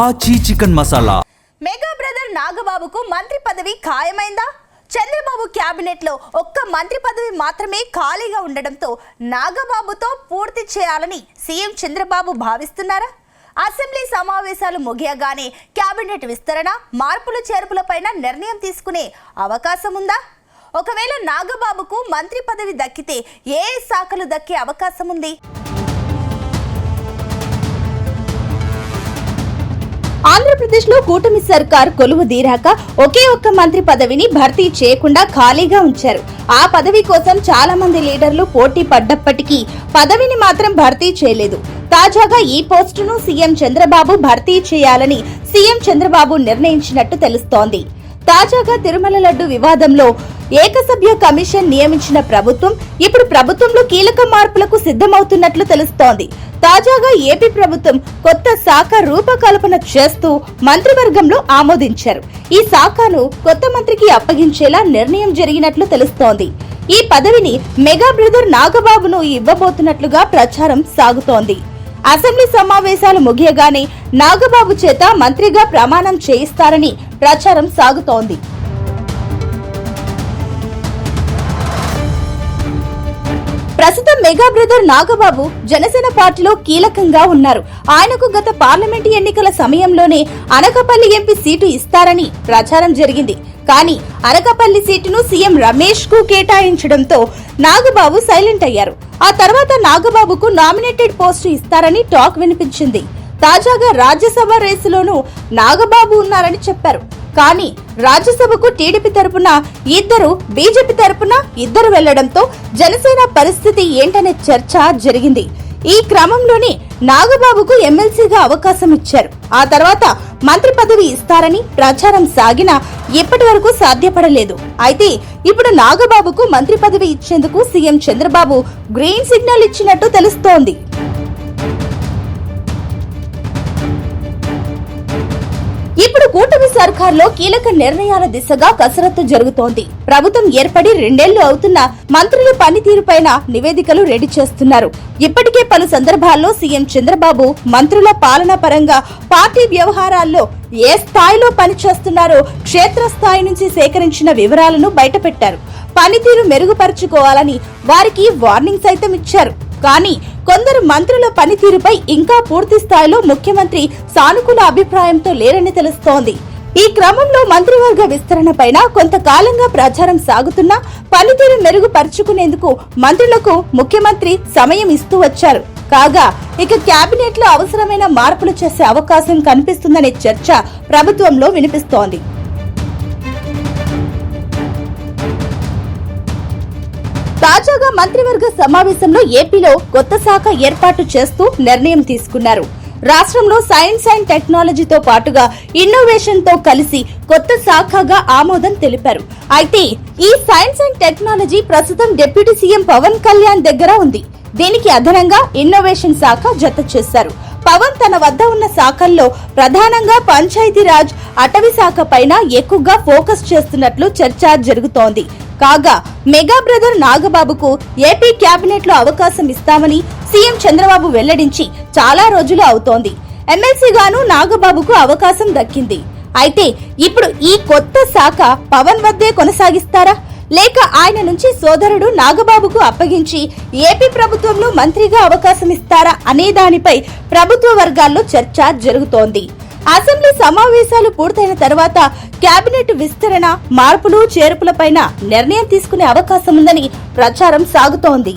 ఆచి chicken masala. Mega brother నాగబాబుకు మంత్రి పదవి ఖాయమైందా? చంద్రబాబు క్యాబినెట్ లో ఒక్క మంత్రి పదవి మాత్రమే ఖాళీగా ఉండడంతో నాగబాబుతో పూర్తి చేయాలని సీఎం చంద్రబాబు భావిస్తున్నారా? అసెంబ్లీ సమావేశాలు ముగియగానే క్యాబినెట్ విస్తరణ, మార్పులు చేర్పులపైన నిర్ణయం తీసుకునే అవకాశం ఉందా? ఒకవేళ నాగబాబుకు మంత్రి పదవి దక్కితే ఏ శాఖలు దక్కే అవకాశం ఉంది? ఆంధ్రప్రదేశ్ లో కూటమి సర్కార్ కొలువు తీరాక ఒకే ఒక్క మంత్రి పదవిని భర్తీ చేయకుండా ఖాళీగా ఉంచారు. ఆ పదవి కోసం చాలా మంది లీడర్లు పోటీ పడ్డప్పటికీ పదవిని మాత్రం భర్తీ చేయలేదు. తాజాగా ఈ పోస్టును సీఎం చంద్రబాబు భర్తీ చేయాలని సీఎం చంద్రబాబు నిర్ణయించినట్టు తెలుస్తోంది. తాజాగా తిరుమల లడ్డు వివాదంలో ఏకసభ్య కమిషన్ నియమించిన ప్రభుత్వం ఇప్పుడు ప్రభుత్వంలో కీలక మార్పులకు సిద్ధమవుతున్నట్లు తెలుస్తోంది. తాజాగా ఏపీ ప్రభుత్వం కొత్త శాఖ రూపకల్పన చేస్తూ మంత్రివర్గంలో ఆమోదించారు. ఈ శాఖను కొత్త మంత్రికి అప్పగించేలా నిర్ణయం జరిగినట్లు తెలుస్తోంది. ఈ పదవిని మెగా బ్రదర్ నాగబాబును ఇవ్వబోతున్నట్లుగా ప్రచారం సాగుతోంది. అసెంబ్లీ సమావేశాలు ముగియగానే నాగబాబు చేత మంత్రిగా ప్రమాణం చేయిస్తారని ప్రచారం సాగుతోంది. ప్రస్తుతం మెగా బ్రదర్ నాగబాబు జనసేన పార్టీలో కీలకంగా ఉన్నారు. ఆయనకు గత పార్లమెంటు ఎన్నికల సమయంలోనే అనకాపల్లి ఎంపీ సీటు ఇస్తారని ప్రచారం జరిగింది. కానీ అనకాపల్లి సీటును సీఎం రమేష్ కు కేటాయించడంతో నాగబాబు సైలెంట్ అయ్యారు. ఆ తర్వాత నాగబాబుకు నామినేటెడ్ పోస్టు ఇస్తారని టాక్ వినిపించింది. తాజాగా రాజ్యసభ రేసులోనూ నాగబాబు ఉన్నారని చెప్పారు. కానీ రాజ్యసభకు టీడీపీ తరపున ఇద్దరు, బీజేపీ తరపున ఇద్దరు వెళ్లడంతో జనసేన పరిస్థితి ఏంటనే చర్చ జరిగింది. ఈ క్రమంలోనే నాగబాబుకు ఎమ్మెల్సీగా అవకాశం ఇచ్చారు. ఆ తర్వాత మంత్రి పదవి ఇస్తారని ప్రచారం సాగినా ఇప్పటి వరకు సాధ్యపడలేదు. అయితే ఇప్పుడు నాగబాబుకు మంత్రి పదవి ఇచ్చేందుకు సీఎం చంద్రబాబు గ్రీన్ సిగ్నల్ ఇచ్చినట్టు తెలుస్తోంది. ఇప్పుడు కూటమి సర్కార్లో కీలక నిర్ణయాల దిశగా కసరత్తు జరుగుతోంది. ప్రభుత్వం ఏర్పడి 2 ఏళ్లు అవుతున్నా మంత్రుల పనితీరుపైన నివేదికలు రెడీ చేస్తున్నారు. ఇప్పటికే పలు సందర్భాల్లో సీఎం చంద్రబాబు మంత్రుల పాలన పరంగా పార్టీ వ్యవహారాల్లో ఏ స్థాయిలో పనిచేస్తున్నారో క్షేత్రస్థాయి నుంచి సేకరించిన వివరాలను బయటపెట్టారు. పనితీరు మెరుగుపరుచుకోవాలని వారికి వార్నింగ్ సైతం ఇచ్చారు. కానీ కొందరు మంత్రుల పనితీరుపై ఇంకా పూర్తి స్థాయిలో ముఖ్యమంత్రి సానుకూల అభిప్రాయంతో లేరని తెలుస్తోంది. ఈ క్రమంలో మంత్రివర్గ విస్తరణ పైన కొంతకాలంగా ప్రచారం సాగుతున్నా పనితీరు మెరుగుపరుచుకునేందుకు మంత్రులకు ముఖ్యమంత్రి సమయం ఇస్తూ వచ్చారు. కాగా ఇక కేబినెట్ లో అవసరమైన మార్పులు చేసే అవకాశం కనిపిస్తుందనే చర్చ ప్రభుత్వంలో వినిపిస్తోంది. తాజాగా మంత్రివర్గ సమావేశంలో ఏపీలో కొత్త శాఖ ఏర్పాటు చేస్తూ నిర్ణయం తీసుకున్నారు. రాష్ట్రంలో సైన్స్ అండ్ టెక్నాలజీతో పాటుగా ఇన్నోవేషన్ తో కలిసి కొత్త శాఖగా ఆమోదం తెలిపారు. అయితే ఈ సైన్స్ అండ్ టెక్నాలజీ ప్రస్తుతం డిప్యూటీ సీఎం పవన్ కళ్యాణ్ దగ్గర ఉంది. దీనికి అదనంగా ఇన్నోవేషన్ శాఖ జత చేశారు. పవన్ తన వద్ద ఉన్న శాఖల్లో ప్రధానంగా పంచాయతీరాజ్, అటవీ శాఖ పైన ఎక్కువగా ఫోకస్ చేస్తున్నట్లు చర్చ జరుగుతోంది. కాగా మెగా బ్రదర్ నాగబాబుకు ఏపీ కేబినెట్ లో అవకాశం ఇస్తామని సీఎం చంద్రబాబు వెల్లడించి చాలా రోజులు అవుతోంది. ఎమ్మెల్సీగాను నాగబాబుకు అవకాశం దక్కింది. అయితే ఇప్పుడు ఈ కొత్త శాఖ పవన్ వద్దే కొనసాగిస్తారా, లేక ఆయన నుంచి సోదరుడు నాగబాబుకు అప్పగించి ఏపీ ప్రభుత్వంలో మంత్రిగా అవకాశం ఇస్తారా అనే దానిపై ప్రభుత్వ వర్గాల్లో చర్చ జరుగుతోంది. అసెంబ్లీ సమావేశాలు పూర్తయిన తర్వాత కేబినెట్ విస్తరణ, మార్పులు చేర్పులపైన నిర్ణయం తీసుకునే అవకాశం ఉందని ప్రచారం సాగుతోంది.